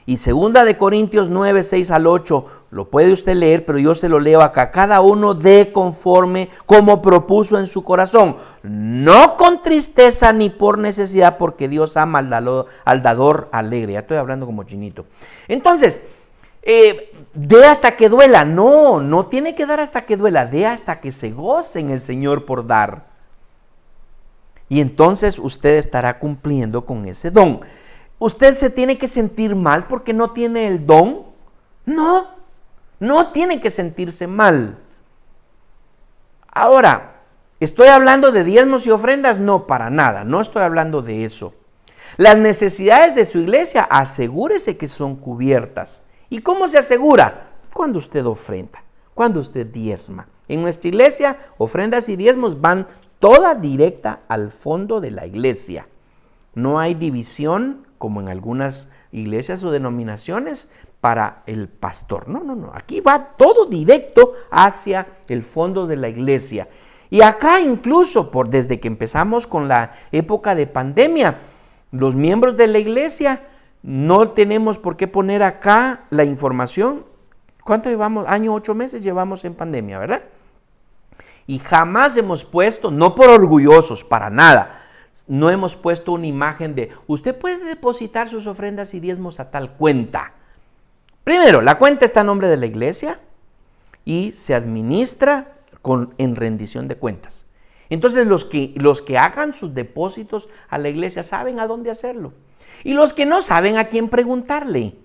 Y segunda de Corintios 9, 6 al 8, lo puede usted leer, pero yo se lo leo acá. Cada uno dé conforme como propuso en su corazón, no con tristeza ni por necesidad, porque Dios ama al dador alegre. Ya estoy hablando como chinito. Entonces, dé hasta que duela. No tiene que dar hasta que duela. Dé hasta que se goce en el Señor por dar. Y entonces usted estará cumpliendo con ese don. ¿Usted se tiene que sentir mal porque no tiene el don? No tiene que sentirse mal. Ahora, ¿Estoy hablando de diezmos y ofrendas? No, para nada, no estoy hablando de eso. Las necesidades de su iglesia, asegúrese que son cubiertas. ¿Y cómo se asegura? Cuando usted ofrenda, cuando usted diezma. En nuestra iglesia, ofrendas y diezmos van toda directa al fondo de la iglesia. No hay división, como en algunas iglesias o denominaciones, para el pastor. No. Aquí va todo directo hacia el fondo de la iglesia. Y acá incluso, desde que empezamos con la época de pandemia, los miembros de la iglesia no tenemos por qué poner acá la información. ¿Cuánto llevamos? Año, 8 meses llevamos en pandemia, ¿verdad? Y jamás hemos puesto, no por orgullosos, para nada, no hemos puesto una imagen de, usted puede depositar sus ofrendas y diezmos a tal cuenta. Primero, la cuenta está a nombre de la iglesia y se administra en rendición de cuentas. Entonces los que hagan sus depósitos a la iglesia saben a dónde hacerlo. Y los que no saben a quién preguntarle.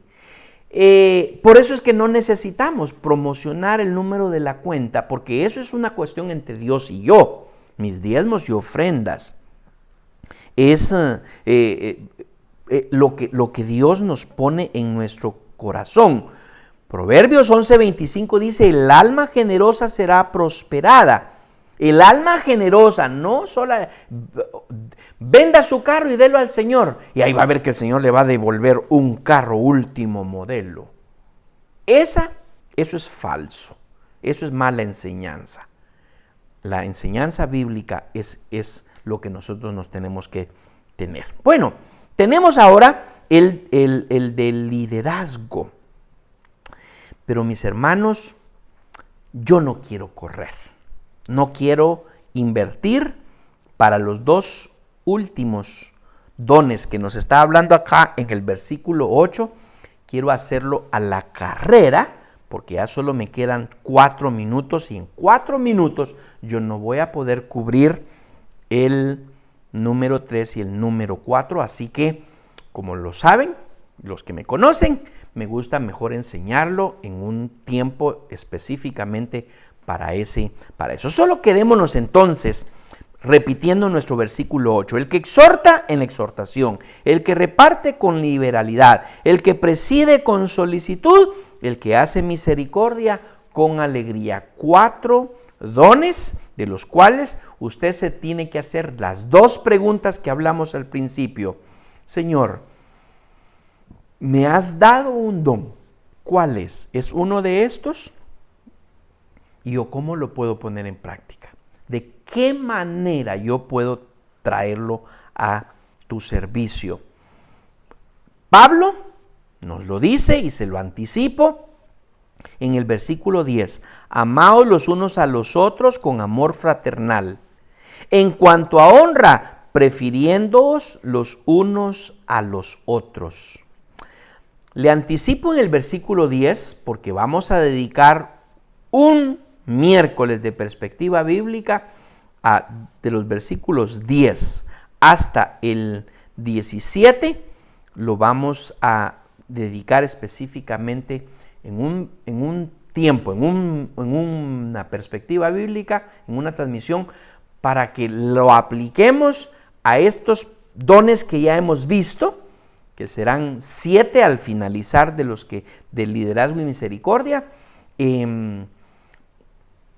Por eso es que no necesitamos promocionar el número de la cuenta, porque eso es una cuestión entre Dios y yo. Mis diezmos y ofrendas es lo que Dios nos pone en nuestro corazón. Proverbios 11:25 dice, el alma generosa será prosperada. El alma generosa, no solo venda su carro y délo al Señor. Y ahí va a ver que el Señor le va a devolver un carro último modelo. Eso es falso. Eso es mala enseñanza. La enseñanza bíblica es lo que nosotros nos tenemos que tener. Bueno, tenemos ahora el del liderazgo. Pero mis hermanos, yo no quiero correr. No quiero invertir para los dos últimos dones que nos está hablando acá en el versículo 8. Quiero hacerlo a la carrera, porque ya solo me quedan 4 minutos y en 4 minutos yo no voy a poder cubrir el número 3 y el número 4. Así que, como lo saben, los que me conocen, me gusta mejor enseñarlo en un tiempo específicamente para eso. Solo quedémonos entonces repitiendo nuestro versículo 8. El que exhorta en la exhortación, el que reparte con liberalidad, el que preside con solicitud, el que hace misericordia con alegría. 4 dones de los cuales usted se tiene que hacer las 2 preguntas que hablamos al principio. Señor, me has dado un don. ¿Cuál es? ¿Es uno de estos? ¿Y yo cómo lo puedo poner en práctica? ¿De qué manera yo puedo traerlo a tu servicio? Pablo nos lo dice y se lo anticipo en el versículo 10. Amaos los unos a los otros con amor fraternal. En cuanto a honra, prefiriéndoos los unos a los otros. Le anticipo en el versículo 10 porque vamos a dedicar un miércoles de perspectiva bíblica de los versículos 10 hasta el 17. Lo vamos a dedicar específicamente en un tiempo, en una perspectiva bíblica, en una transmisión, para que lo apliquemos a estos dones que ya hemos visto, que serán 7 al finalizar de liderazgo y misericordia,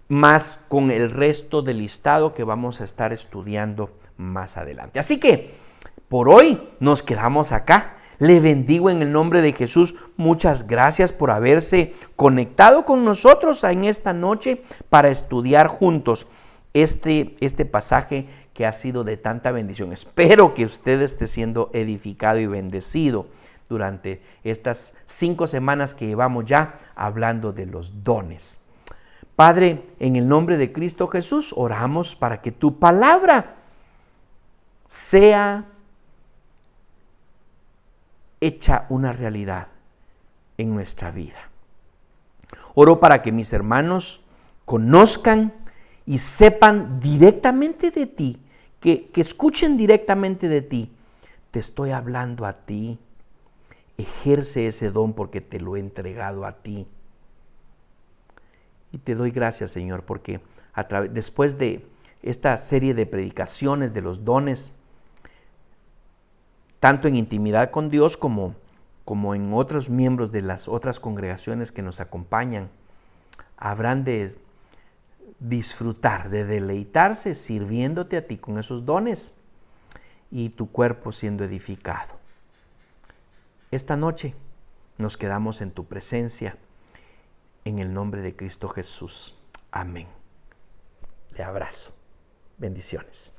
más con el resto del listado que vamos a estar estudiando más adelante. Así que por hoy nos quedamos acá. Le bendigo en el nombre de Jesús. Muchas gracias por haberse conectado con nosotros en esta noche para estudiar juntos este pasaje que ha sido de tanta bendición. Espero que usted esté siendo edificado y bendecido durante estas 5 semanas que llevamos ya hablando de los dones. Padre, en el nombre de Cristo Jesús, oramos para que tu palabra sea hecha una realidad en nuestra vida. Oro para que mis hermanos conozcan y sepan directamente de ti, que escuchen directamente de ti. Te estoy hablando a ti. Ejerce ese don porque te lo he entregado a ti. Y te doy gracias, Señor, porque después de esta serie de predicaciones de los dones, tanto en intimidad con Dios como en otros miembros de las otras congregaciones que nos acompañan, habrán de disfrutar, de deleitarse sirviéndote a ti con esos dones y tu cuerpo siendo edificado. Esta noche nos quedamos en tu presencia, en el nombre de Cristo Jesús. Amén. Le abrazo. Bendiciones.